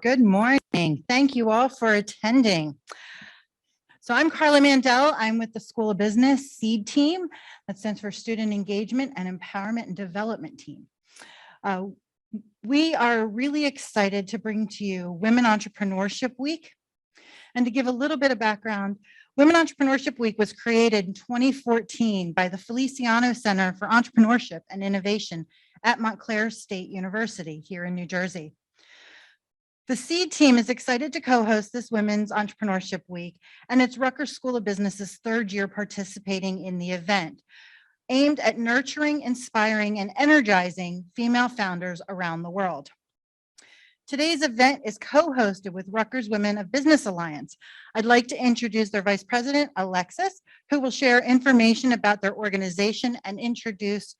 Good morning. Thank you all for attending. So I'm Carla Mandel. I'm with the School of Business SEED team. That stands for Student Engagement and Empowerment and Development Team. We are really excited to bring to you Women Entrepreneurship Week. And to give a little bit of background, Women Entrepreneurship Week was created in 2014 by the Feliciano Center for Entrepreneurship and Innovation at Montclair State University here in New Jersey. The SEED team is excited to co-host this Women's Entrepreneurship Week, and it's Rutgers School of Business's third year participating in the event, aimed at nurturing, inspiring, and energizing female founders around the world. Today's event is co-hosted with Rutgers Women of Business Alliance. I'd like to introduce their Vice President, Alexis, who will share information about their organization and introduce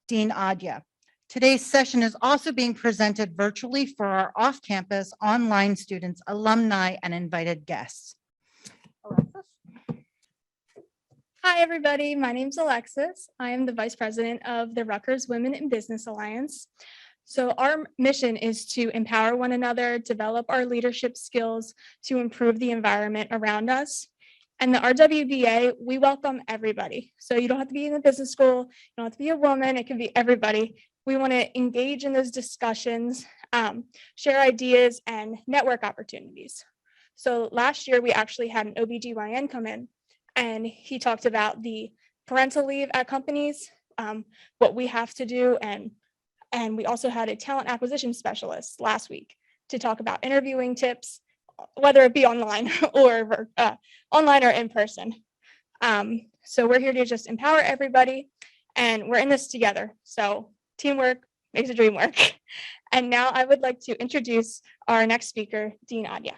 Dean Adya. Today's session is also being presented virtually for our off-campus online students, alumni, and invited guests. Alexis? Hi, everybody. My name's Alexis. I am the Vice President of the Rutgers Women in Business Alliance. So our mission is to empower one another, develop our leadership skills to improve the environment around us. And the RWBA, we welcome everybody. So you don't have to be in the business school, you don't have to be a woman, it can be everybody. We want to engage in those discussions, share ideas, and network opportunities. So last year, we actually had an OBGYN come in, and he talked about the parental leave at companies, what we have to do, and we also had a talent acquisition specialist last week to talk about interviewing tips, whether it be online or in person. So we're here to just empower everybody, and we're in this together. So teamwork makes the dream work. And now I would like to introduce our next speaker, Dean Adya.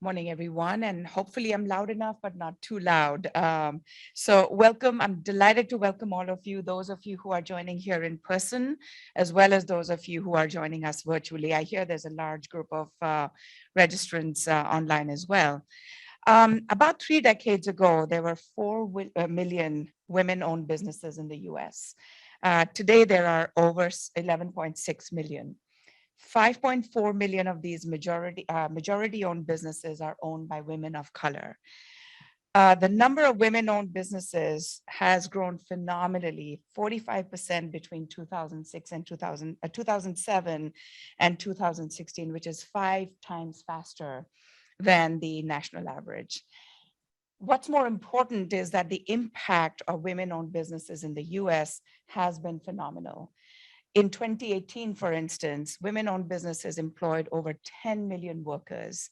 Morning, everyone, and hopefully I'm loud enough, but not too loud. So welcome. I'm delighted to welcome all of you, those of you who are joining here in person, as well as those of you who are joining us virtually. I hear there's a large group of registrants online as well. About 3 decades ago, there were 4 million women-owned businesses in the US. Today, there are over 11.6 million. 5.4 million of these majority-owned businesses are owned by women of color. The number of women-owned businesses has grown phenomenally, 45% between 2006 and 2007 and 2016, which is 5 times faster than the national average. What's more important is that the impact of women-owned businesses in the US has been phenomenal. In 2018, for instance, women-owned businesses employed over 10 million workers.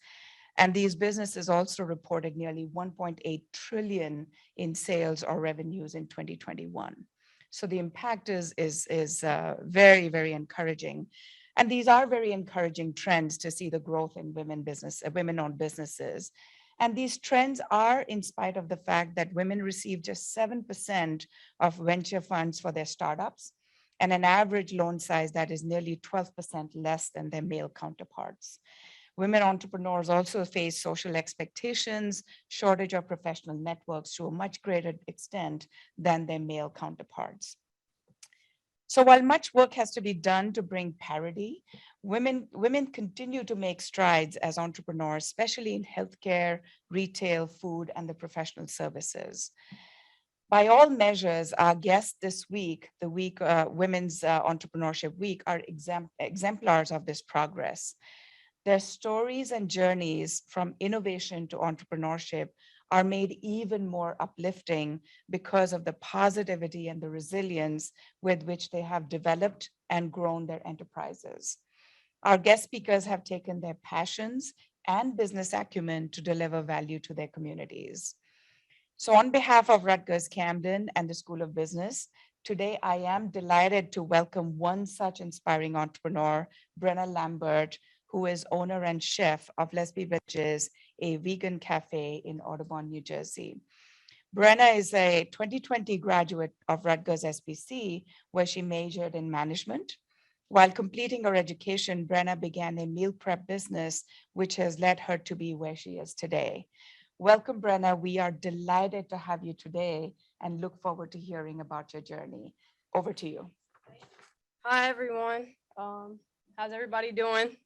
And these businesses also reported nearly 1.8 trillion in sales or revenues in 2021. So the impact is very, very encouraging. And these are very encouraging trends to see the growth in women-owned businesses. And these trends are in spite of the fact that women receive just 7% of venture funds for their startups, and an average loan size that is nearly 12% less than their male counterparts. Women entrepreneurs also face social expectations, shortage of professional networks to a much greater extent than their male counterparts. So while much work has to be done to bring parity, women continue to make strides as entrepreneurs, especially in healthcare, retail, food, and the professional services. By all measures, our guests this week, the Women's Entrepreneurship Week, are exemplars of this progress. Their stories and journeys from innovation to entrepreneurship are made even more uplifting because of the positivity and the resilience with which they have developed and grown their enterprises. Our guest speakers have taken their passions and business acumen to deliver value to their communities. So on behalf of Rutgers Camden and the School of Business, today I am delighted to welcome one such inspiring entrepreneur, Brennah Lambert, who is owner and chef of Lesby Veggies, a vegan cafe in Audubon, New Jersey. Brennah is a 2020 graduate of Rutgers SBC, where she majored in management. While completing her education, Brennah began a meal prep business, which has led her to be where she is today. Welcome, Brennah. We are delighted to have you today and look forward to hearing about your journey. Over to you. Hi, everyone. How's everybody doing?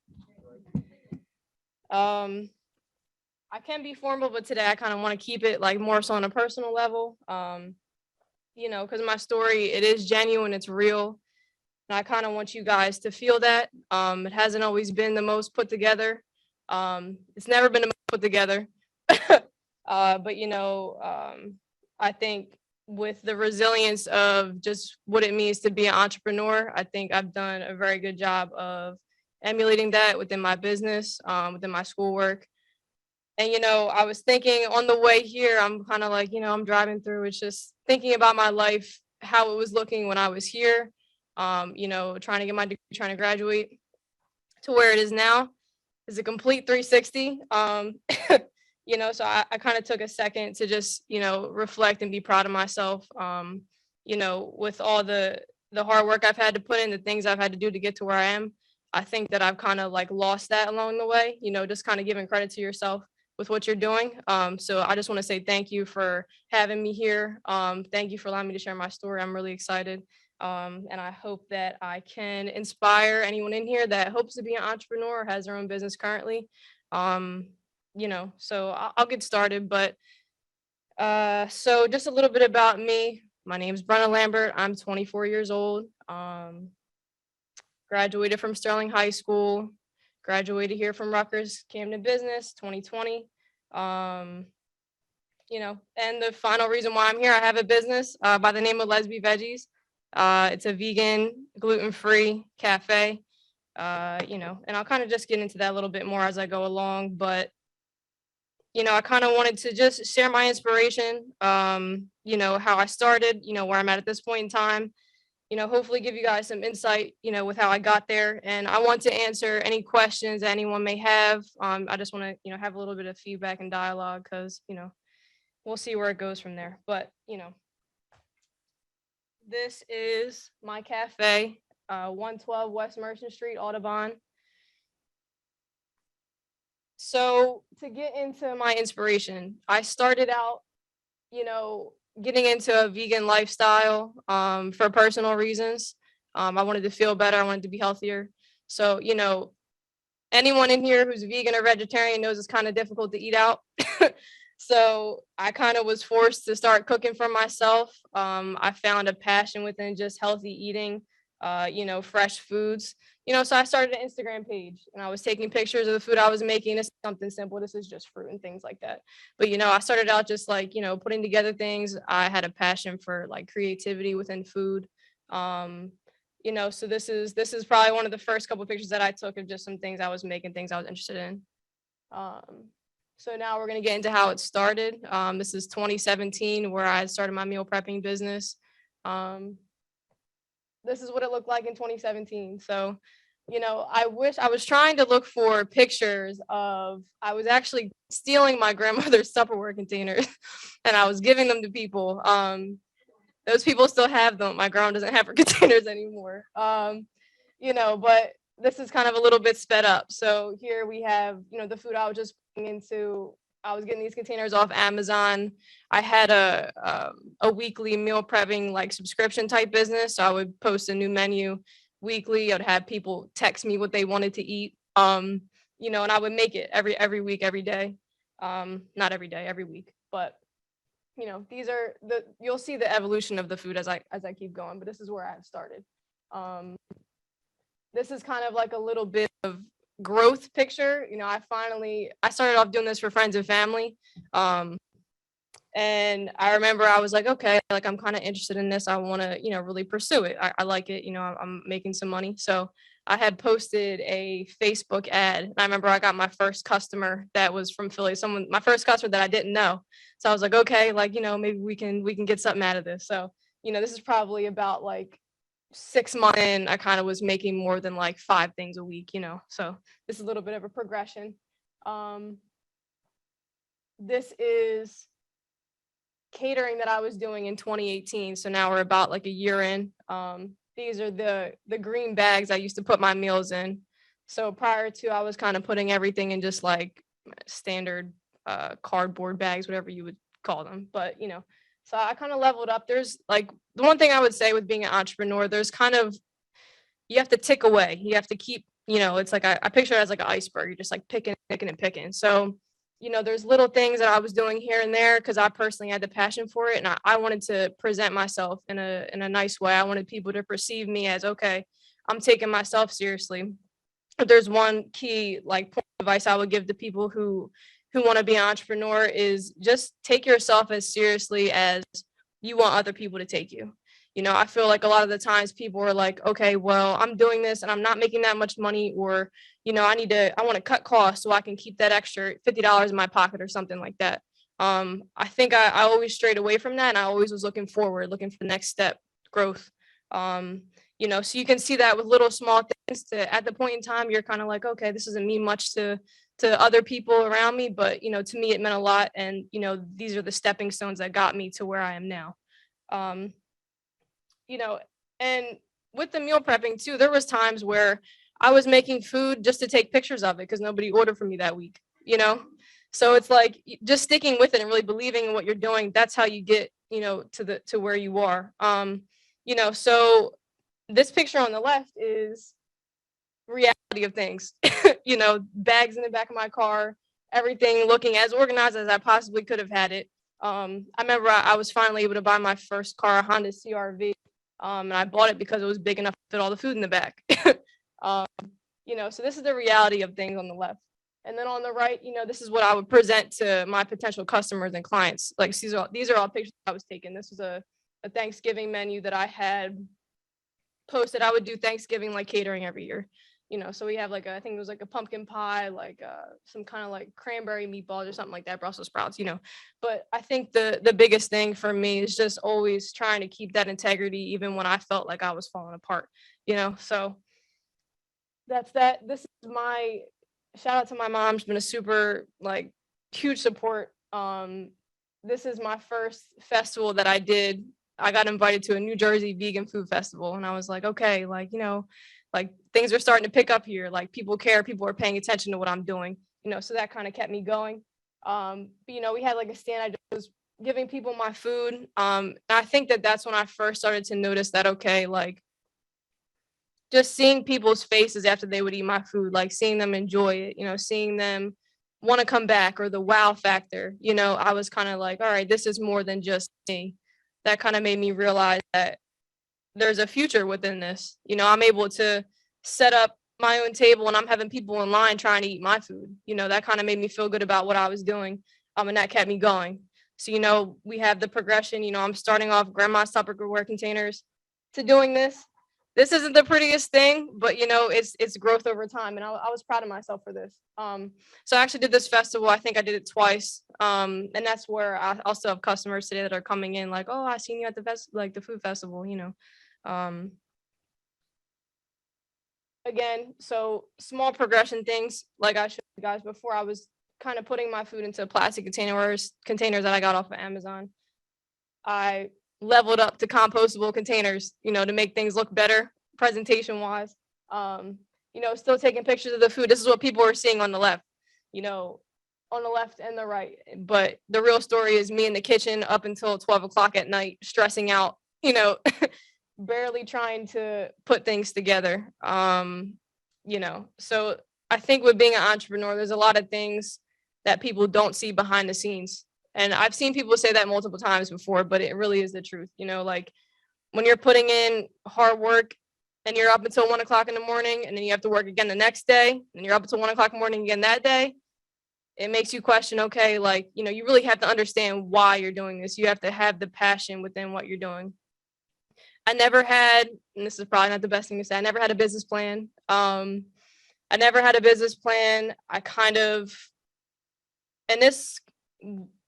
I can be formal, but today I kind of want to keep it like more so on a personal level. Because my story, it is genuine, it's real. And I kind of want you guys to feel that. It hasn't always been the most put together. It's never been the most put together. But I think with the resilience of just what it means to be an entrepreneur, I think I've done a very good job of emulating that within my business, within my schoolwork. And, I was thinking on the way here, I'm kind of like, I'm driving through, it's just thinking about my life, how it was looking when I was here, trying to get my degree, trying to graduate to where it is now is a complete 360. So I kind of took a second to just, reflect and be proud of myself, with all the hard work I've had to put in, the things I've had to do to get to where I am. I think that I've kind of like lost that along the way, just kind of giving credit to yourself with what you're doing. So I just want to say thank you for having me here. Thank you for allowing me to share my story. I'm really excited. And I hope that I can inspire anyone in here that hopes to be an entrepreneur or has their own business currently. So I'll get started, but so just a little bit about me. My name is Brennah Lambert. I'm 24 years old. Graduated from Sterling High School, graduated here from Rutgers Camden Business 2020. And the final reason why I'm here, I have a business by the name of Lesby Veggies. It's a vegan, gluten-free cafe, and I'll kind of just get into that a little bit more as I go along, but I kind of wanted to just share my inspiration, how I started, where I'm at this point in time, hopefully give you guys some insight, with how I got there. And I want to answer any questions that anyone may have. I just want to, have a little bit of feedback and dialogue because, we'll see where it goes from there. But, this is my cafe, 112 West Merchant Street, Audubon. So to get into my inspiration, I started out, getting into a vegan lifestyle for personal reasons. I wanted to feel better. I wanted to be healthier. So, anyone in here who's vegan or vegetarian knows it's kind of difficult to eat out. So I kind of was forced to start cooking for myself. I found a passion within just healthy eating, fresh foods. So I started an Instagram page and I was taking pictures of the food I was making. It's something simple. This is just fruit and things like that. But, I started out just like, putting together things. I had a passion for like creativity within food. So this is probably one of the first couple of pictures that I took of just some things I was making, things I was interested in. So now we're going to get into how it started. This is 2017 where I started my meal prepping business. This is what it looked like in 2017. So, I was trying to look for pictures of, I was actually stealing my grandmother's Tupperware containers and I was giving them to people. Those people still have them. My grandma doesn't have her containers anymore. But this is kind of a little bit sped up. So here we have, the food I was just putting into. I was getting these containers off Amazon. I had a weekly meal prepping like subscription type business. So I would post a new menu weekly. I'd have people text me what they wanted to eat. And I would make it every week, every day. Not every day, every week. But these are you'll see the evolution of the food as I keep going. But this is where I started. This is kind of like a little bit of growth picture. I started off doing this for friends and family. And I remember I was like, okay, like I'm kind of interested in this. I want to, really pursue it. I like it. I'm making some money. So I had posted a Facebook ad. And I remember I got my first customer that was from Philly, my first customer that I didn't know. So I was like, okay, like, maybe we can get something out of this. So, this is probably about like 6 months in, I kind of was making more than like 5 things a week, so this is a little bit of a progression. This is catering that I was doing in 2018. So now we're about like a year in. These are the green bags I used to put my meals in. So prior to, I was kind of putting everything in just like standard cardboard bags, whatever you would call them. But, so I kind of leveled up. There's like the one thing I would say with being an entrepreneur, there's kind of, you have to tick away. You have to keep, it's like I picture it as like an iceberg. You're just like picking, picking, and picking. So, there's little things that I was doing here and there because I personally had the passion for it, and I wanted to present myself in a nice way. I wanted people to perceive me as, okay, I'm taking myself seriously. If there's one key like point of advice I would give to people who want to be an entrepreneur is just take yourself as seriously as you want other people to take you. I feel like a lot of the times people are like, okay, well, I'm doing this and I'm not making that much money, or, I want to cut costs so I can keep that extra $50 in my pocket or something like that. I think I always strayed away from that, and I always was looking forward, looking for the next step, growth. So you can see that with little small things at the point in time, you're kind of like, okay, this doesn't mean much to other people around me, but, to me, it meant a lot. And, these are the stepping stones that got me to where I am now. And with the meal prepping too, there was times where I was making food just to take pictures of it because nobody ordered from me that week, So it's like just sticking with it and really believing in what you're doing. That's how you get, to where you are. So this picture on the left is reality of things, bags in the back of my car, everything looking as organized as I possibly could have had it. I remember I was finally able to buy my first car, a Honda CRV. And I bought it because it was big enough to fit all the food in the back. So this is the reality of things on the left. And then on the right, this is what I would present to my potential customers and clients. Like these are all pictures I was taking. This was a Thanksgiving menu that I had posted. I would do Thanksgiving like catering every year. So we have I think it was like a pumpkin pie, like some kind of like cranberry meatballs or something like that, Brussels sprouts, But I think the biggest thing for me is just always trying to keep that integrity, even when I felt like I was falling apart, So that's that. This is my shout out to my mom. She's been a super huge support. This is my first festival that I did. I got invited to a New Jersey vegan food festival, and I was like, okay, things are starting to pick up here. Like people care, people are paying attention to what I'm doing, so that kind of kept me going. But, we had like a stand. I just was giving people my food. I think that's when I first started to notice that, okay, just seeing people's faces after they would eat my food, like seeing them enjoy it, seeing them want to come back, or the wow factor, I was kind of like, all right, this is more than just me. That kind of made me realize that there's a future within this. I'm able to set up my own table and I'm having people in line trying to eat my food. That kind of made me feel good about what I was doing. And that kept me going. So, we have the progression, I'm starting off grandma's Tupperware containers to doing this. This isn't the prettiest thing, but it's growth over time. And I was proud of myself for this. So I actually did this festival. I think I did it twice. And that's where I also have customers today that are coming in like, oh, I seen you at the food festival, Again, so small progression things, like I showed you guys before, I was kind of putting my food into plastic containers that I got off of Amazon. I leveled up to compostable containers, to make things look better presentation wise. Still taking pictures of the food. This is what people are seeing on the left, on the left and the right. But the real story is me in the kitchen up until 12 o'clock at night, stressing out, barely trying to put things together. So I think with being an entrepreneur, there's a lot of things that people don't see behind the scenes. And I've seen people say that multiple times before, but it really is the truth. When you're putting in hard work and you're up until 1 o'clock in the morning, and then you have to work again the next day, and you're up until 1 o'clock in the morning again that day, it makes you question, okay, you really have to understand why you're doing this. You have to have the passion within what you're doing. I never had, and this is probably not the best thing to say, I never had a business plan. I never had a business plan. And this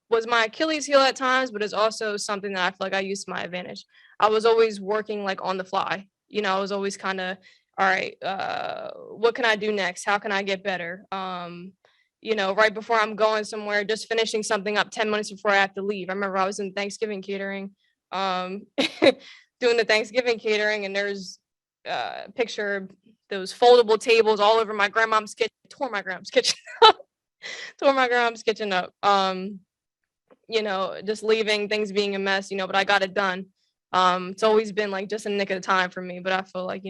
was my Achilles heel at times, but it's also something that I feel like I used to my advantage. I was always working on the fly. I was always kind of, all right, what can I do next? How can I get better? Right before I'm going somewhere, just finishing something up 10 minutes before I have to leave. I remember I was in Thanksgiving catering, doing the Thanksgiving catering, and there's a picture of those foldable tables all over my grandmom's kitchen. Tore my grandma's kitchen up. Just leaving things being a mess, but I got it done. It's always been just a nick of the time for me, but I feel like,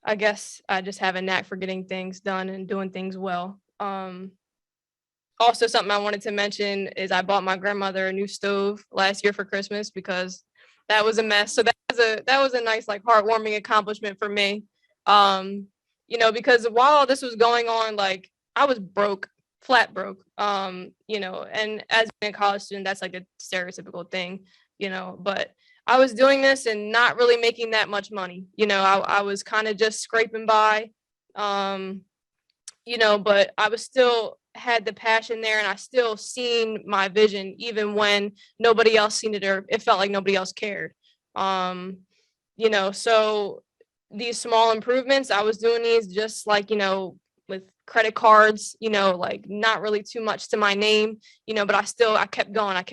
I guess I just have a knack for getting things done and doing things well. Also, something I wanted to mention is I bought my grandmother a new stove last year for Christmas because that was a mess. So that was a nice, like, heartwarming accomplishment for me. Because while all this was going on, like, I was broke, flat broke. And as being a college student, that's like a stereotypical thing, but I was doing this and not really making that much money. I was kind of just scraping by. But I was still had the passion there, and I still seen my vision even when nobody else seen it, or it felt like nobody else cared. So these small improvements, I was doing these just like, with credit cards, like not really too much to my name, but I kept going,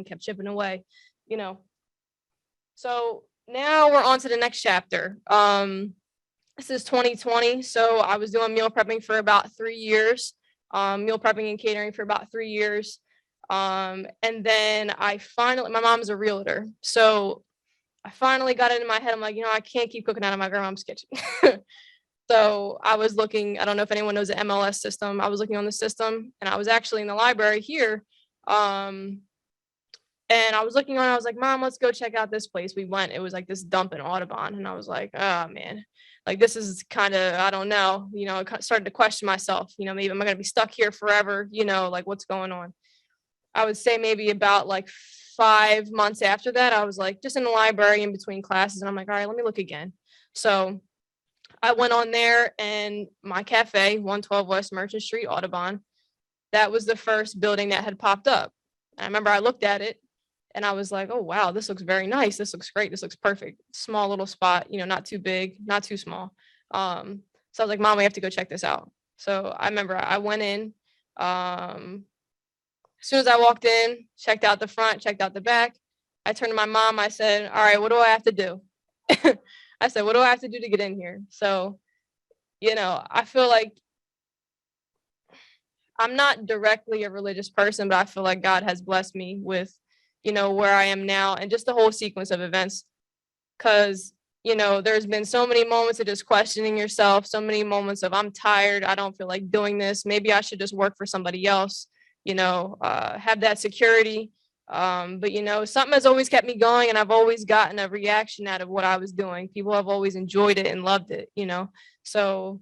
kept chipping away, So now we're on to the next chapter. This is 2020. So I was doing meal prepping for about 3 years, meal prepping and catering for about 3 years. And then my mom's a realtor. So I finally got it in my head. I'm like, I can't keep cooking out of my grandma's kitchen. So I was looking, I don't know if anyone knows the MLS system. I was looking on the system, and I was actually in the library here. And I was looking on, I was like, Mom, let's go check out this place. We went, it was like this dump in Audubon. And I was like, oh man, like, this is kind of, I don't know, I started to question myself, maybe am I going to be stuck here forever? Like, what's going on? I would say maybe about like 5 months after that, I was like just in the library in between classes. And I'm like, all right, let me look again. So I went on there, and my cafe, 112 West Merchant Street, Audubon, that was the first building that had popped up. And I remember I looked at it, and I was like, oh, wow, this looks very nice. This looks great. This looks perfect. Small little spot, not too big, not too small. So I was like, Mom, we have to go check this out. So I remember I went in. As soon as I walked in, checked out the front, checked out the back, I turned to my mom. I said, all right, what do I have to do? I said, what do I have to do to get in here? So, I feel like I'm not directly a religious person, but I feel like God has blessed me with, where I am now and just the whole sequence of events. Cause, there's been so many moments of just questioning yourself, so many moments of I'm tired, I don't feel like doing this. Maybe I should just work for somebody else, have that security. But something has always kept me going, and I've always gotten a reaction out of what I was doing. People have always enjoyed it and loved it, So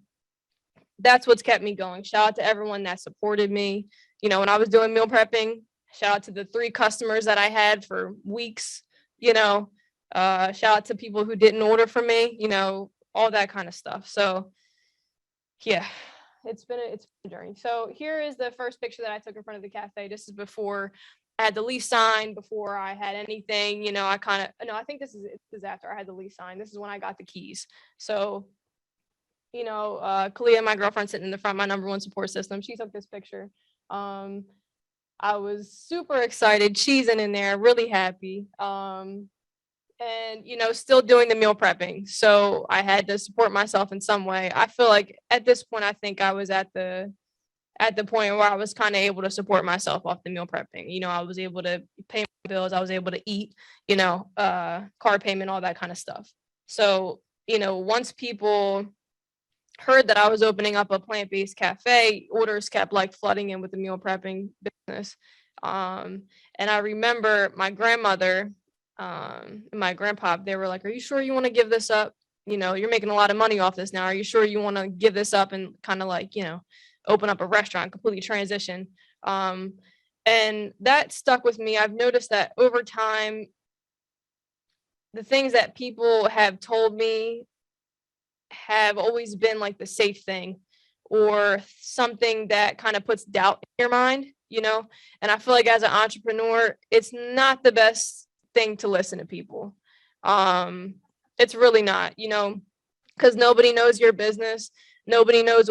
that's what's kept me going. Shout out to everyone that supported me. When I was doing meal prepping, shout out to the 3 customers that I had for weeks, shout out to people who didn't order from me, all that kind of stuff. So yeah, it's been a journey. So here is the first picture that I took in front of the cafe. This is before I had the lease sign, before I had anything, I think this is after I had the lease sign. This is when I got the keys. So, Kalia, my girlfriend, sitting in the front, my number 1 support system, she took this picture. I was super excited, cheesing in there, really happy. And, still doing the meal prepping. So I had to support myself in some way. I feel like at this point, I think I was at the point where I was kind of able to support myself off the meal prepping. I was able to pay my bills. I was able to eat, car payment, all that kind of stuff. So, once people heard that I was opening up a plant-based cafe, orders kept like flooding in with the meal prepping business. And I remember my grandmother, and my grandpa, they were like, are you sure you want to give this up? You're making a lot of money off this now. Are you sure you want to give this up and kind of like, open up a restaurant, completely transition? And that stuck with me. I've noticed that over time, the things that people have told me have always been like the safe thing, or something that kind of puts doubt in your mind, and I feel like as an entrepreneur, it's not the best thing to listen to people. It's really not, because nobody knows your business. Nobody knows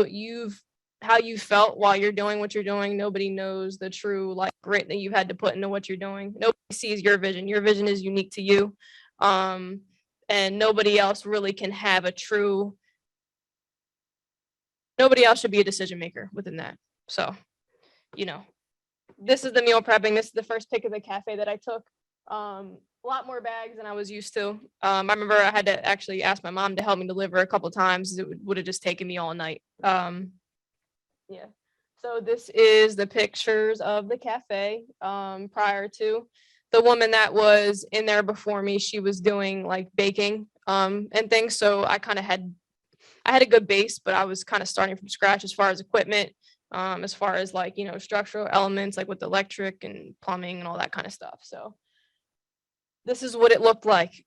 how you felt while you're doing what you're doing. Nobody knows the true like grit that you had to put into what you're doing. Nobody sees your vision. Your vision is unique to you. And nobody else really can have nobody else should be a decision maker within that. So, this is the meal prepping. This is the first pic of the cafe that I took. a lot more bags than I was used to. I remember I had to actually ask my mom to help me deliver a couple times. It would have just taken me all night. Yeah. So this is the pictures of the cafe prior to. The woman that was in there before me, she was doing like baking and things. So I had a good base, but I was kind of starting from scratch as far as equipment, as far as like, structural elements like with electric and plumbing and all that kind of stuff. So this is what it looked like.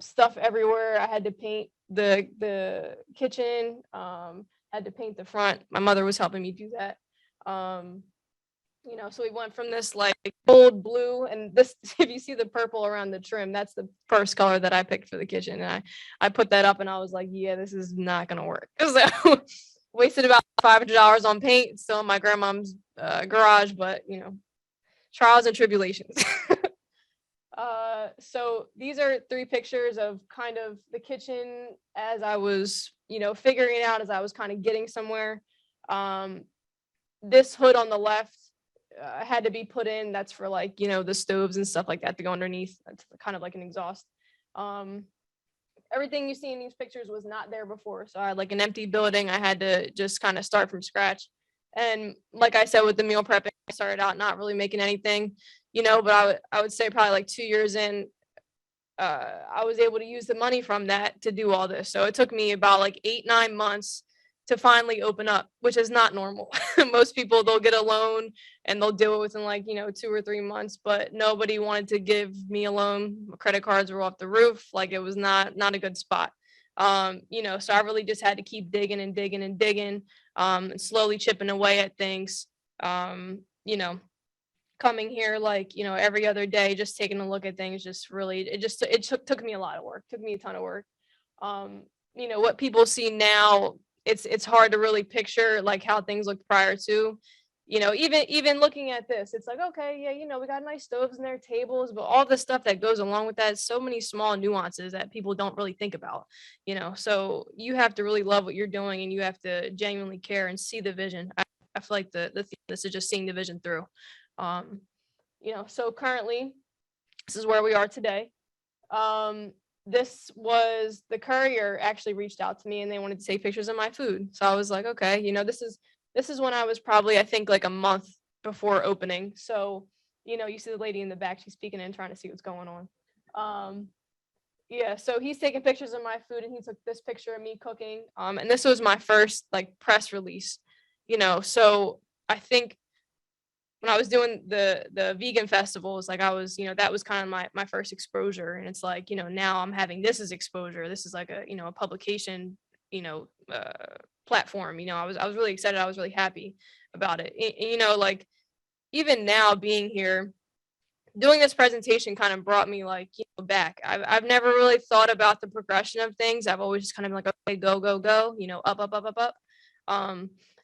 Stuff everywhere. I had to paint the kitchen, had to paint the front. My mother was helping me do that. So we went from this like bold blue, and this, if you see the purple around the trim, that's the first color that I picked for the kitchen. And I put that up and I was like, yeah, this is not gonna work. So wasted about $500 on paint. It's still in my grandmom's garage, but trials and tribulations. So these are 3 pictures of kind of the kitchen as I was, figuring it out, as I was kind of getting somewhere. This hood on the left had to be put in. That's for like, the stoves and stuff like that to go underneath. That's kind of like an exhaust. Everything you see in these pictures was not there before. So I had like an empty building. I had to just kind of start from scratch. And like I said, with the meal prepping, I started out not really making anything, but I would say probably like 2 years in, I was able to use the money from that to do all this. So it took me about like 8-9 months to finally open up, which is not normal. Most people, they'll get a loan and they'll do it within like, 2 or 3 months, but nobody wanted to give me a loan. Credit cards were off the roof. Like it was not a good spot. So I really just had to keep digging and digging and digging, and slowly chipping away at things. Coming here like, every other day, just taking a look at things, just really, it took me a lot of work, took me a ton of work. What people see now, it's hard to really picture like how things looked prior to, even looking at this, it's like, okay, yeah, we got nice stoves in there, tables, but all the stuff that goes along with that, so many small nuances that people don't really think about, so you have to really love what you're doing and you have to genuinely care and see the vision. I feel like this is just seeing the vision through. So currently this is where we are today. This was the courier actually reached out to me and they wanted to take pictures of my food. So I was like, okay, this is when I was probably, I think like a month before opening. So, you see the lady in the back, she's peeking in, trying to see what's going on. Yeah, so he's taking pictures of my food and he took this picture of me cooking. And this was my first like press release, so I think when I was doing the vegan festivals, like I was, that was kind of my first exposure. And it's like, now I'm having this as exposure. This is like a publication, platform. I was really excited. I was really happy about it. Like even now being here, doing this presentation kind of brought me like, back. I've never really thought about the progression of things. I've always just kind of been like, okay, go, go, go, up, up, up, up, up.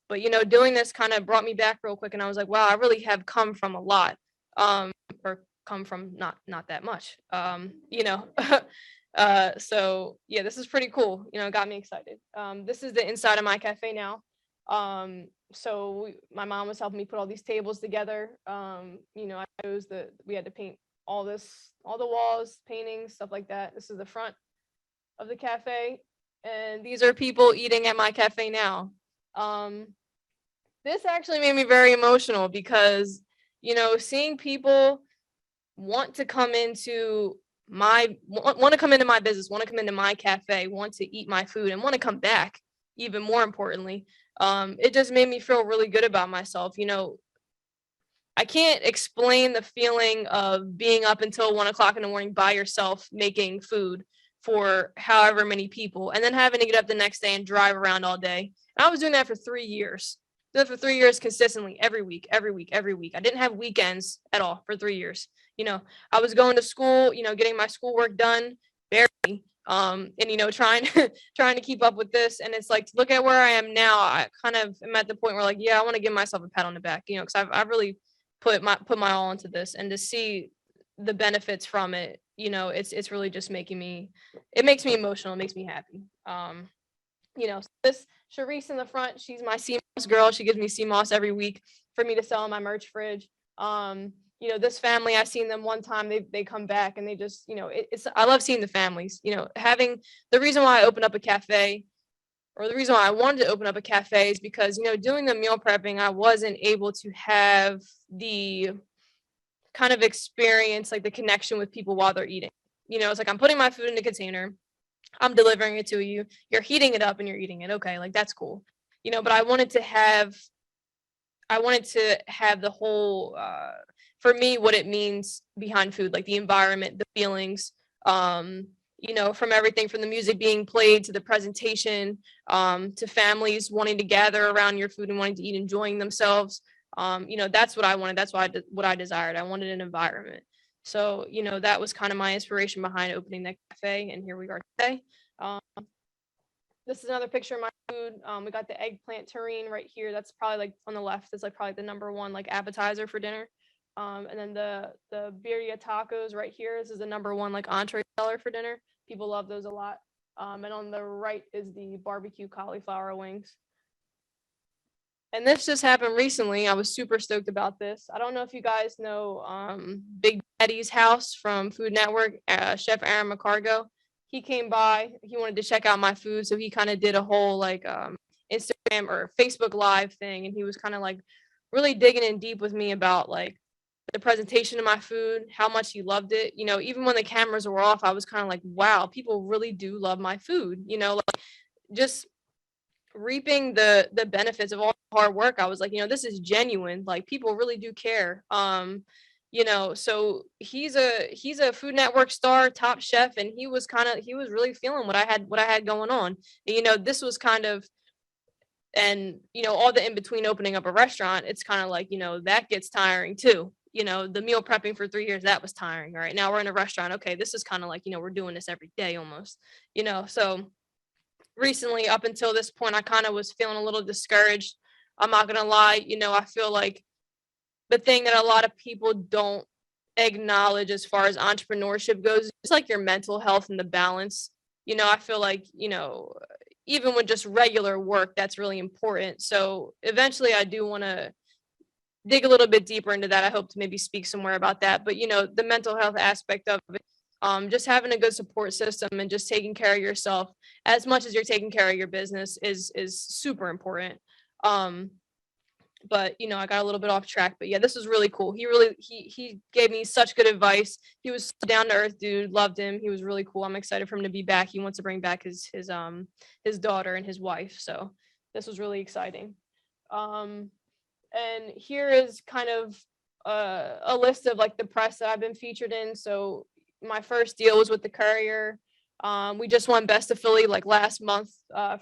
But doing this kind of brought me back real quick, and I was like, wow, I really have come from a lot, or come from not that much, so yeah, this is pretty cool. It got me excited. This is the inside of my cafe now. So my mom was helping me put all these tables together. We had to paint all the walls, paintings, stuff like that. This is the front of the cafe, and these are people eating at my cafe now. This actually made me very emotional because, seeing people want to come into my business, want to come into my cafe, want to eat my food, and want to come back, even more importantly, it just made me feel really good about myself. I can't explain the feeling of being up until 1 o'clock in the morning by yourself making food for however many people, and then having to get up the next day and drive around all day. And I was doing that for 3 years. Did that for 3 years consistently, every week. I didn't have weekends at all for 3 years. I was going to school, getting my schoolwork done, barely, and trying to keep up with this. And it's like, look at where I am now. I kind of am at the point where like, yeah, I want to give myself a pat on the back, because I've really put my all into this, and to see the benefits from it, it's really just it makes me emotional. It makes me happy. This Sharice in the front, she's my CMOS girl. She gives me CMOS every week for me to sell in my merch fridge. you know, this family, I seen them one time, they come back and they just, you know, I love seeing the families, you know, having the reason why I opened up a cafe, or the reason why I wanted to open up a cafe, is because, you know, doing the meal prepping, I wasn't able to have the kind of experience, like the connection with people while they're eating. You know, it's like I'm putting my food in a container, I'm delivering it to you, you're heating it up and you're eating it. Okay, like that's cool. You know, but I wanted to have the whole for me what it means behind food, like the environment, the feelings, you know, from everything from the music being played to the presentation, to families wanting to gather around your food and wanting to eat, enjoying themselves. You know, that's what I wanted. That's what I desired. I wanted an environment. So, you know, that was kind of my inspiration behind opening that cafe, and here we are today. Um, this is another picture of my food. We got the eggplant terrine right here. That's probably like on the left. That's like probably the number one like appetizer for dinner. And then the birria tacos right here. This is the number one like entree seller for dinner. People love those a lot. And on the right is the barbecue cauliflower wings. And this just happened recently. I was super stoked about this. I don't know if you guys know Big Daddy's House from Food Network, Chef Aaron McCargo. He came by, he wanted to check out my food. So he kind of did a whole like Instagram or Facebook Live thing. And he was kind of like really digging in deep with me about like the presentation of my food, how much he loved it. You know, even when the cameras were off, I was kind of like, wow, people really do love my food. You know, like just reaping the benefits of all the hard work. I was like, you know, this is genuine. Like people really do care. You know, so he's a Food Network star, top chef, and he was really feeling what I had going on. And, you know, this was kind of, and you know, all the in between opening up a restaurant, it's kind of like, you know, that gets tiring too. You know, the meal prepping for 3 years, that was tiring. All right, now we're in a restaurant. Okay, this is kind of like, you know, we're doing this every day almost. You know, so recently up until this point, I kind of was feeling a little discouraged. I'm not gonna lie. You know, I feel like the thing that a lot of people don't acknowledge as far as entrepreneurship goes, it's like your mental health and the balance. You know, I feel like, you know, even with just regular work, that's really important. So eventually I do want to dig a little bit deeper into that. I hope to maybe speak somewhere about that. But, you know, the mental health aspect of it, just having a good support system and just taking care of yourself as much as you're taking care of your business is super important. But you know, I got a little bit off track, but yeah, this was really cool. He gave me such good advice. He was down to earth dude, loved him. He was really cool. I'm excited for him to be back. He wants to bring back his daughter and his wife. So this was really exciting. And here is kind of a list of like the press that I've been featured in. So my first deal was with the Courier. We just won Best of Philly like last month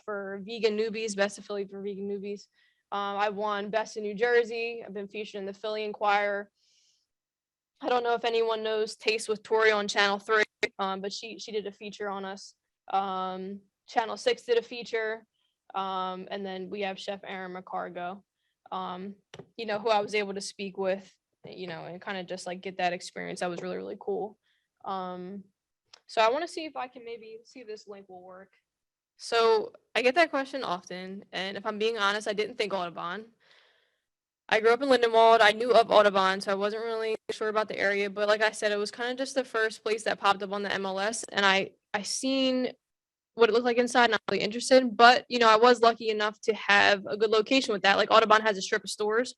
for vegan newbies, Best of Philly for vegan newbies. I won Best in New Jersey. I've been featured in the Philly Inquirer. I don't know if anyone knows Taste with Tori on Channel 3, but she did a feature on us. Channel 6 did a feature. And then we have Chef Aaron McCargo, you know, who I was able to speak with, you know, and kind of just like get that experience. That was really, really cool. So I want to see if I can maybe see if this link will work. So I get that question often, and if I'm being honest, I didn't think Audubon. I grew up in Lindenwold. I knew of Audubon, so I wasn't really sure about the area. But like I said, it was kind of just the first place that popped up on the MLS, and I seen what it looked like inside, not really interested. But you know, I was lucky enough to have a good location with that. Like Audubon has a strip of stores,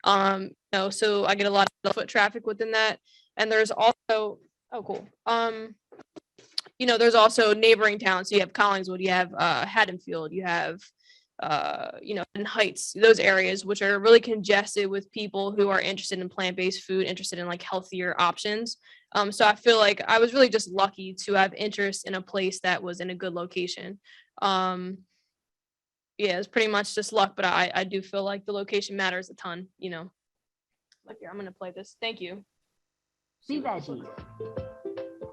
you know, so I get a lot of foot traffic within that. And there's also, oh cool, you know, there's also neighboring towns. So you have Collingswood, you have Haddonfield, you have you know, in Heights, those areas which are really congested with people who are interested in plant-based food, interested in like healthier options. So I feel like I was really just lucky to have interest in a place that was in a good location. Yeah, it's pretty much just luck, but I do feel like the location matters a ton, you know. Like here, I'm gonna play this. Thank you. Veggies,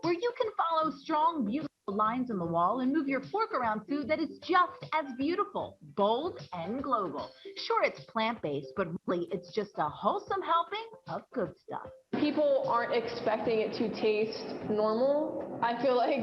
where you can follow strong, beautiful lines on the wall and move your fork around food that is just as beautiful, bold, and global. Sure, it's plant-based, but really it's just a wholesome helping of good stuff. People aren't expecting it to taste normal. I feel like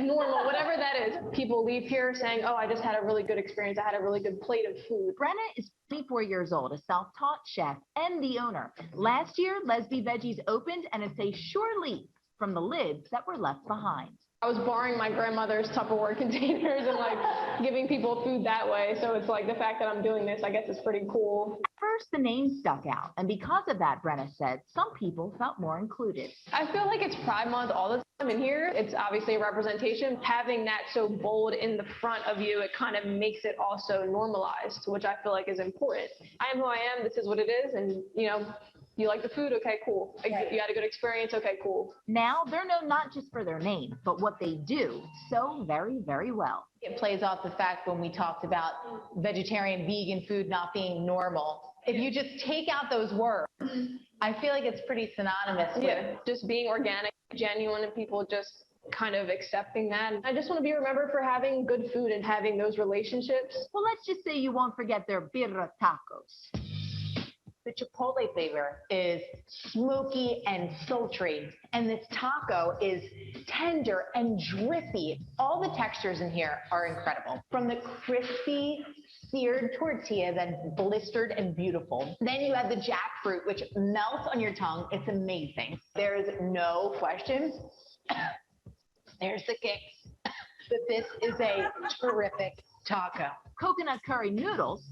normal, whatever that is. People leave here saying, oh, I just had a really good experience. I had a really good plate of food. Brennah is 24 years old, a self-taught chef and the owner. Last year, Lesby Veggies opened, and it's a sure leap from the lids that were left behind. I was borrowing my grandmother's Tupperware containers and like giving people food that way. So it's like the fact that I'm doing this, I guess is pretty cool. At first, the name stuck out, and because of that, Brennah said, some people felt more included. I feel like it's Pride Month all the time in here. It's obviously a representation. Having that so bold in the front of you, it kind of makes it also normalized, which I feel like is important. I am who I am. This is what it is. And, you know, you like the food? Okay, cool. Right. You had a good experience? Okay, cool. Now, they're known not just for their name, but what they do so very, very well. It plays off the fact when we talked about vegetarian, vegan food not being normal. If you just take out those words, I feel like it's pretty synonymous with Just being organic, genuine, and people just kind of accepting that. I just want to be remembered for having good food and having those relationships. Well, let's just say you won't forget their birra tacos. the chipotle flavor is smoky and sultry, and this taco is tender and drippy. All the textures in here are incredible. From the crispy seared tortilla that's blistered and beautiful. Then you have the jackfruit, which melts on your tongue. It's amazing. There is no question. There's the kick that this is a terrific taco. Coconut curry noodles.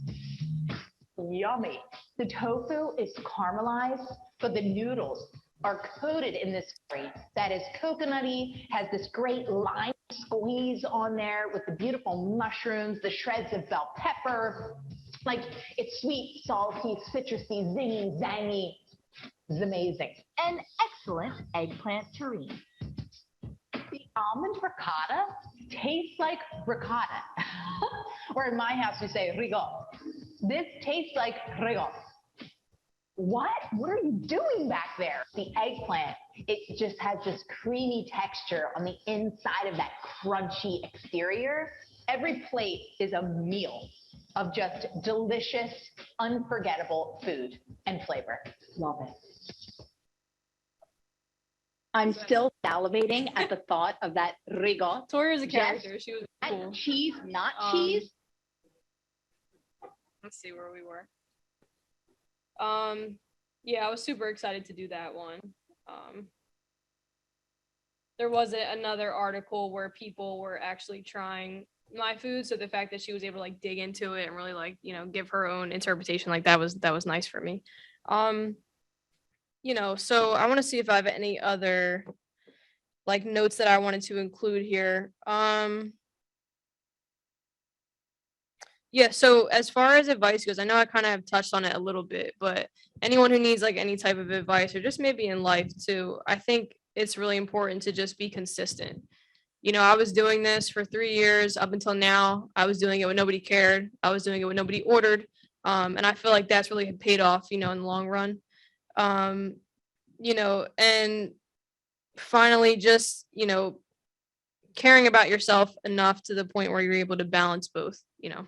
Yummy. The tofu is caramelized, but the noodles are coated in this curry that is coconutty, has this great lime squeeze on there with the beautiful mushrooms, the shreds of bell pepper. Like, it's sweet, salty, citrusy, zingy, zangy. It's amazing. And excellent eggplant terrine. The almond ricotta tastes like ricotta. Or in my house, we say rigot. This tastes like rigot. What? What are you doing back there? The eggplant, it just has this creamy texture on the inside of that crunchy exterior. Every plate is a meal of just delicious, unforgettable food and flavor. Love it. I'm still salivating at the thought of that rigot. Tori is a Yes. character. She was That cool. cheese, not cheese. Let's see where we were. Yeah, I was super excited to do that one. There was another article where people were actually trying my food, so the fact that she was able to like dig into it and really like, you know, give her own interpretation, like that was nice for me. You know, so I want to see if I have any other like notes that I wanted to include here. Yeah, so as far as advice goes, I know I kind of have touched on it a little bit, but anyone who needs like any type of advice or just maybe in life too, I think it's really important to just be consistent. You know, I was doing this for 3 years up until now. I was doing it when nobody cared. I was doing it when nobody ordered. And I feel like that's really paid off, you know, in the long run. You know, and finally just, you know, caring about yourself enough to the point where you're able to balance both, you know.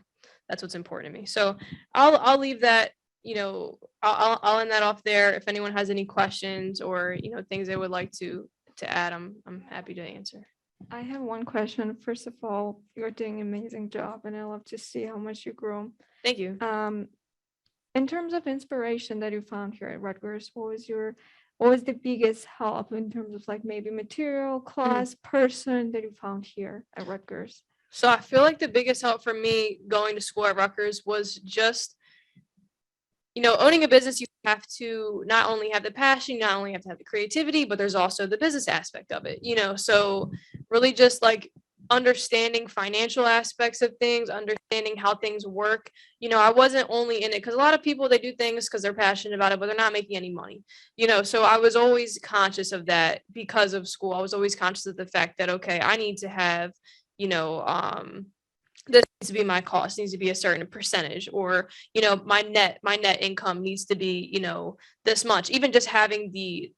That's what's important to me. So I'll leave that, you know, I'll end that off there. If anyone has any questions or, you know, things they would like to add, I'm happy to answer. I have one question. First of all, you're doing an amazing job, and I love to see how much you grow. Thank you. In terms of inspiration that you found here at Rutgers, what was the biggest help in terms of like maybe material, class, person that you found here at Rutgers? So I feel like the biggest help for me going to school at Rutgers was just, you know, owning a business, you have to not only have the passion, you not only have to have the creativity, but there's also the business aspect of it, you know, so really just like understanding financial aspects of things, understanding how things work. You know, I wasn't only in it because a lot of people, they do things because they're passionate about it, but they're not making any money, you know, so I was always conscious of that because of school. I was always conscious of the fact that, okay, I need to have, you know, this needs to be my cost, needs to be a certain percentage, or, you know, my net income needs to be, you know, this much. Even just having the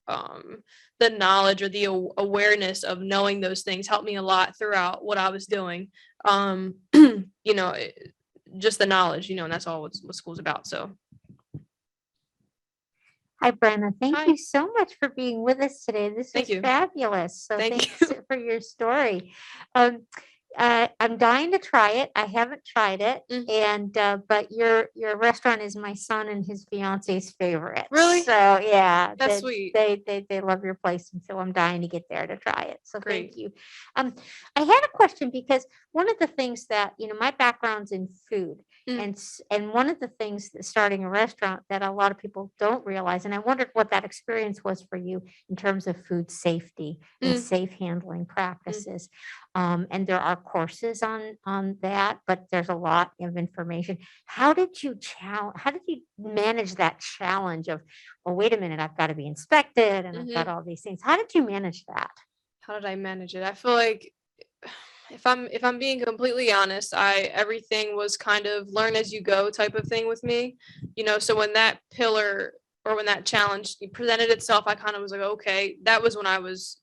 the knowledge or the awareness of knowing those things helped me a lot throughout what I was doing. You know, just the knowledge, you know, and that's all what school's about. So Hi, Brenna. Thank Hi. you so much for being with us today. This Thank is you. fabulous. So Thank thanks for your story. I'm dying to try it. I haven't tried it, and but your restaurant is my son and his fiance's favorite. Really? So yeah, That's sweet. They love your place, and so I'm dying to get there to try it. So Great. thank you. I had a question because one of the things that my background's in food, and one of the things that starting a restaurant that a lot of people don't realize, and I wondered what that experience was for you in terms of food safety and safe handling practices. And there are courses on that, but there's a lot of information. How did you manage that challenge of, well, wait a minute, I've got to be inspected and I've got all these things. How did you manage that? How did I manage it? I feel like if I'm being completely honest, everything was kind of learn as you go type of thing with me. You know, so when that pillar or when that challenge presented itself, I kind of was like, okay, that was when I was,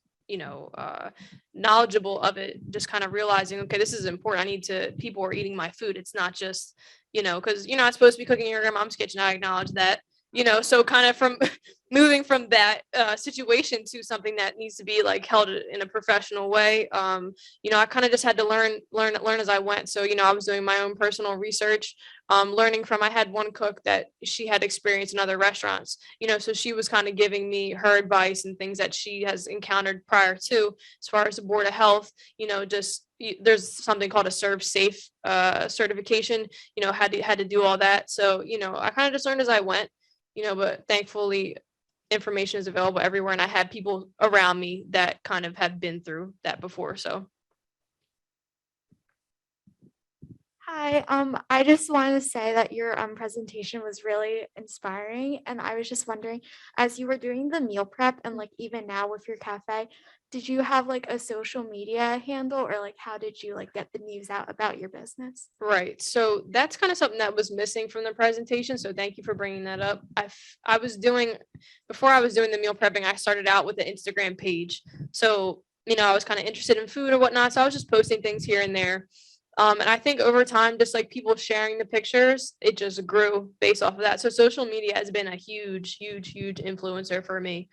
knowledgeable of it, just kind of realizing, okay, this is important. People are eating my food. It's not just, because you're not supposed to be cooking in your grandma's kitchen. I acknowledge that, so kind of from moving from that situation to something that needs to be like held in a professional way. I kind of just had to learn as I went. So, I was doing my own personal research, learning from, I had one cook that she had experience in other restaurants, so she was kind of giving me her advice and things that she has encountered prior to, as far as the Board of Health, there's something called a Serve Safe certification, had to do all that. So, I kind of just learned as I went, but thankfully information is available everywhere. And I had people around me that kind of have been through that before. So. Hi, I just wanted to say that your presentation was really inspiring, and I was just wondering, as you were doing the meal prep and like even now with your cafe, did you have like a social media handle, or like how did you like get the news out about your business? Right. So that's kind of something that was missing from the presentation. So thank you for bringing that up. Before I was doing the meal prepping, I started out with an Instagram page. So, I was kind of interested in food or whatnot. So I was just posting things here and there. And I think over time, just like people sharing the pictures, it just grew based off of that. So social media has been a huge, huge, huge influencer for me,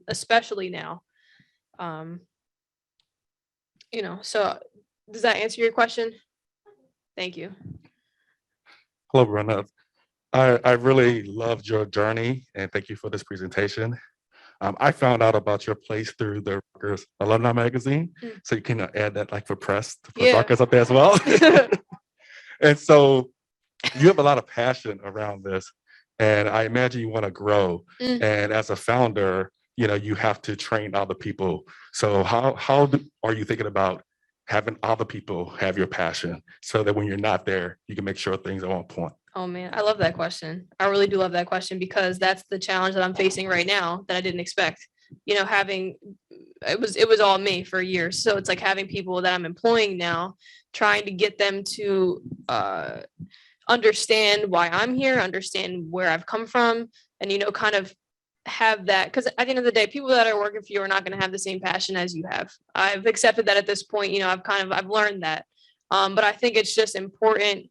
especially now. So does that answer your question? Thank you. Hello, Brennah. I really loved your journey, and thank you for this presentation. I found out about your place through the Rutgers Alumni Magazine, so you can add that like for press to put Rutgers up there as well. And so you have a lot of passion around this, and I imagine you want to grow. And as a founder, you have to train other people. So how are you thinking about having other people have your passion so that when you're not there, you can make sure things are on point? Oh man, I love that question. I really do love that question, because that's the challenge that I'm facing right now that I didn't expect. It was all me for years. So it's like having people that I'm employing now, trying to get them to understand why I'm here, understand where I've come from, and kind of have that, because at the end of the day, people that are working for you are not going to have the same passion as you have. I've accepted that at this point. I've learned that. But I think it's just important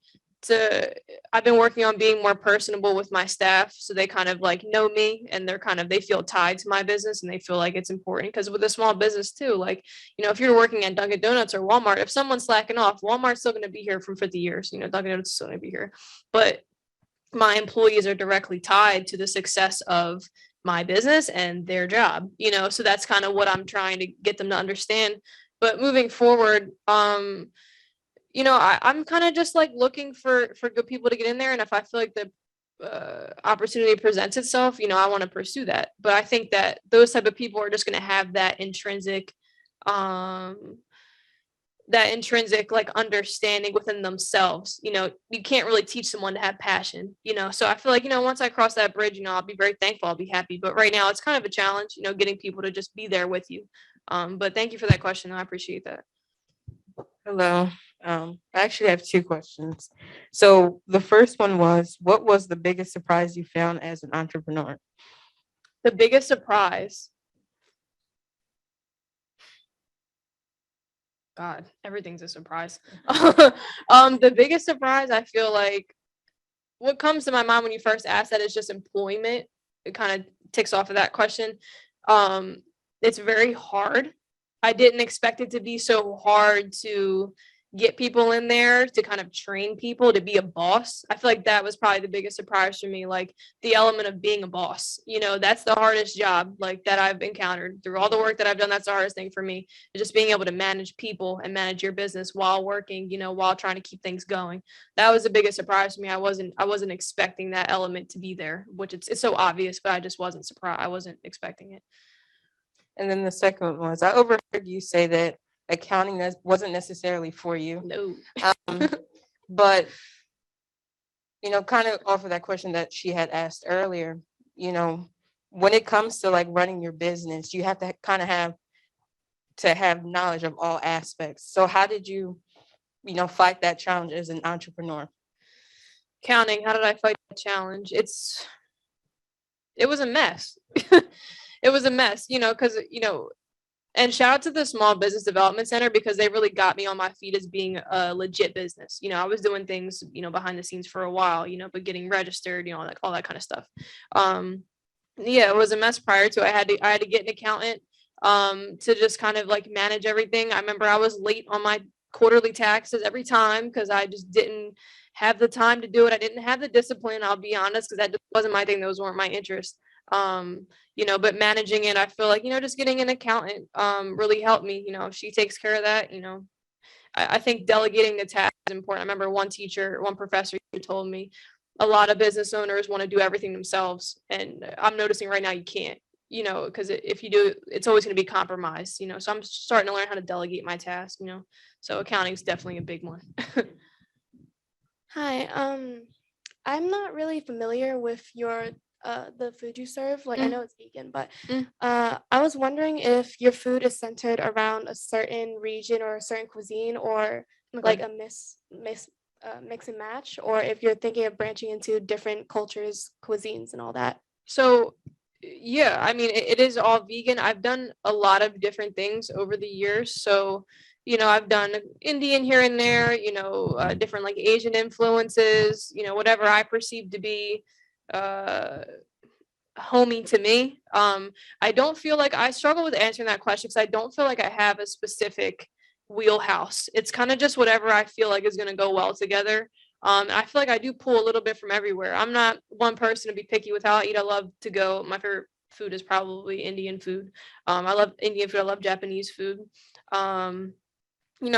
I've been working on being more personable with my staff, so they kind of like know me, and they feel tied to my business, and they feel like it's important. Because with a small business too, like, if you're working at Dunkin' Donuts or Walmart, if someone's slacking off, Walmart's still going to be here for 50 years, Dunkin' Donuts is still going to be here. But my employees are directly tied to the success of my business and their job, so that's kind of what I'm trying to get them to understand. But moving forward, I'm kind of just like looking for good people to get in there. And if I feel like the opportunity presents itself, I want to pursue that. But I think that those type of people are just going to have that intrinsic like understanding within themselves. You can't really teach someone to have passion, so I feel like, once I cross that bridge, I'll be very thankful, I'll be happy. But right now it's kind of a challenge, getting people to just be there with you. But thank you for that question. I appreciate that. Hello. I actually have two questions. So the first one was, what was the biggest surprise you found as an entrepreneur? The biggest surprise. God, everything's a surprise. The biggest surprise, I feel like what comes to my mind when you first ask that is just employment. It kind of ticks off of that question. It's very hard. I didn't expect it to be so hard to get people in there, to kind of train people to be a boss. I feel like that was probably the biggest surprise for me, like the element of being a boss. That's the hardest job like that I've encountered through all the work that I've done. That's the hardest thing for me, is just being able to manage people and manage your business while working, while trying to keep things going. That was the biggest surprise to me. I wasn't expecting that element to be there, which it's so obvious, but I just wasn't surprised. I wasn't expecting it. And then the second one was, I overheard you say that accounting wasn't necessarily for you. No. But, kind of off of that question that she had asked earlier, when it comes to like running your business, you have to kind of have knowledge of all aspects. So how did you, fight that challenge as an entrepreneur? Counting, how did I fight the challenge? It was a mess. It was a mess, because, and shout out to the Small Business Development Center, because they really got me on my feet as being a legit business. I was doing things, behind the scenes for a while, but getting registered, like all that kind of stuff. Yeah, it was a mess prior to. I had to get an accountant to just kind of like manage everything. I remember I was late on my quarterly taxes every time because I just didn't have the time to do it. I didn't have the discipline, I'll be honest, because that just wasn't my thing. Those weren't my interests. But managing it, I feel like, just getting an accountant really helped me. She takes care of that. I think delegating the task is important. I remember one professor who told me a lot of business owners want to do everything themselves. And I'm noticing right now you can't, because if you do, it's always going to be compromised, so I'm starting to learn how to delegate my tasks, so accounting is definitely a big one. Hi, I'm not really familiar with the food you serve. Like, I know it's vegan, but I was wondering if your food is centered around a certain region or a certain cuisine, or like a mix and match, or if you're thinking of branching into different cultures, cuisines, and all that. So yeah, I mean, it is all vegan. I've done a lot of different things over the years. So, I've done Indian here and there, different like Asian influences, whatever I perceive to be homey to me. I don't feel like I struggle with answering that question, because I don't feel like I have a specific wheelhouse. It's kind of just whatever I feel like is going to go well together. I feel like I do pull a little bit from everywhere. I'm not one person to be picky with how I eat. I love to go. My favorite food is probably Indian food. I love Indian food. I love Japanese food.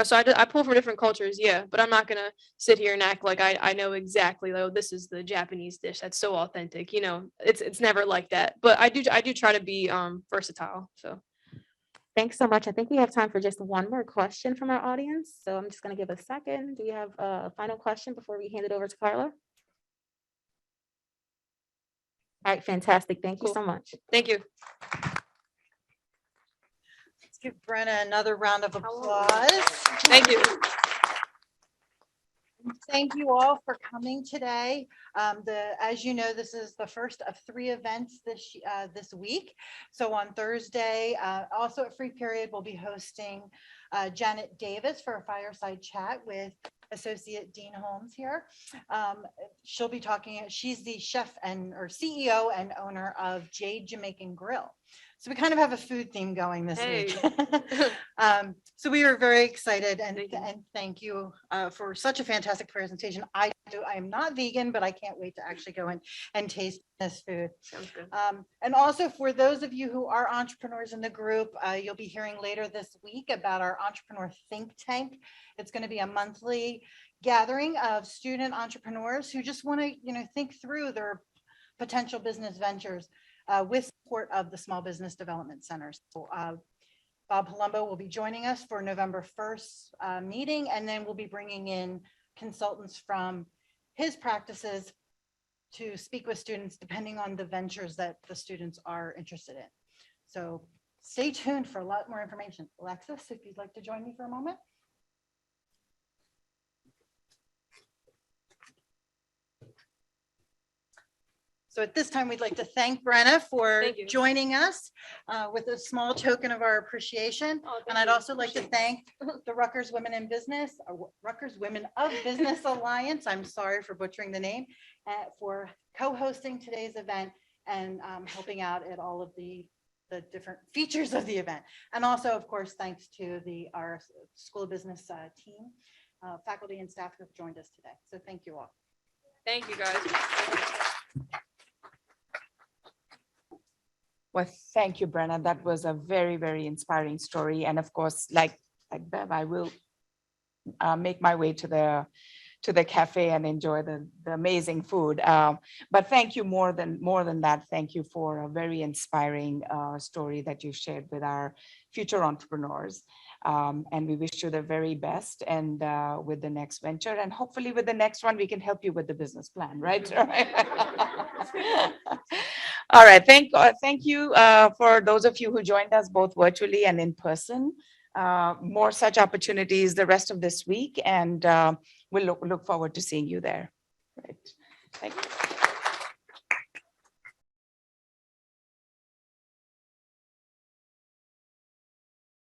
So I pull from different cultures, yeah, but I'm not gonna sit here and act like I know exactly, oh, this is the Japanese dish that's so authentic. It's never like that. But I do try to be versatile. So Thanks so much. I think we have time for just one more question from our audience. So I'm just going to give a second. Do you have a final question before we hand it over to Carla? All right, fantastic. Thank you Cool. so much. Thank you. Let's give Brennah another round of applause. Thank you. Thank you all for coming today. As you know, this is the first of 3 events this week. So on Thursday, also at Free Period, we'll be hosting Janet Davis for a fireside chat with Associate Dean Holmes here. She'll be talking. She's the chef or CEO and owner of Jade Jamaican Grill. So we kind of have a food theme going this week. So we are very excited, and thank you for such a fantastic presentation. I am not vegan, but I can't wait to actually go and taste this food. Sounds good. And also for those of you who are entrepreneurs in the group, you'll be hearing later this week about our entrepreneur think tank. It's going to be a monthly gathering of student entrepreneurs who just want to, think through their potential business ventures with support of the Small Business Development Center. So, Bob Palumbo will be joining us for November 1st meeting, and then we'll be bringing in consultants from his practices to speak with students depending on the ventures that the students are interested in. So stay tuned for a lot more information. Alexis, if you'd like to join me for a moment. So So at this time, we'd like to thank Brennah for Thank you. joining us with a small token of our appreciation. Oh, thank And I'd you. also like to thank the Rutgers Women in Business, Rutgers Women of Business Alliance, I'm sorry for butchering the name, for co-hosting today's event and helping out at all of the different features of the event. And also, of course, thanks to our School of Business team, faculty and staff who have joined us today. So thank you all. Thank you, guys. Well, thank you, Brennah. That was a very, very inspiring story. And of course, like Bev, I will make my way to the cafe and enjoy the amazing food. But thank you more than that. Thank you for a very inspiring story that you shared with our future entrepreneurs. And we wish you the very best and with the next venture. And hopefully with the next one, we can help you with the business plan, right? All right. Thank you for those of you who joined us both virtually and in person. More such opportunities the rest of this week, and we'll look forward to seeing you there. Right. Thank you.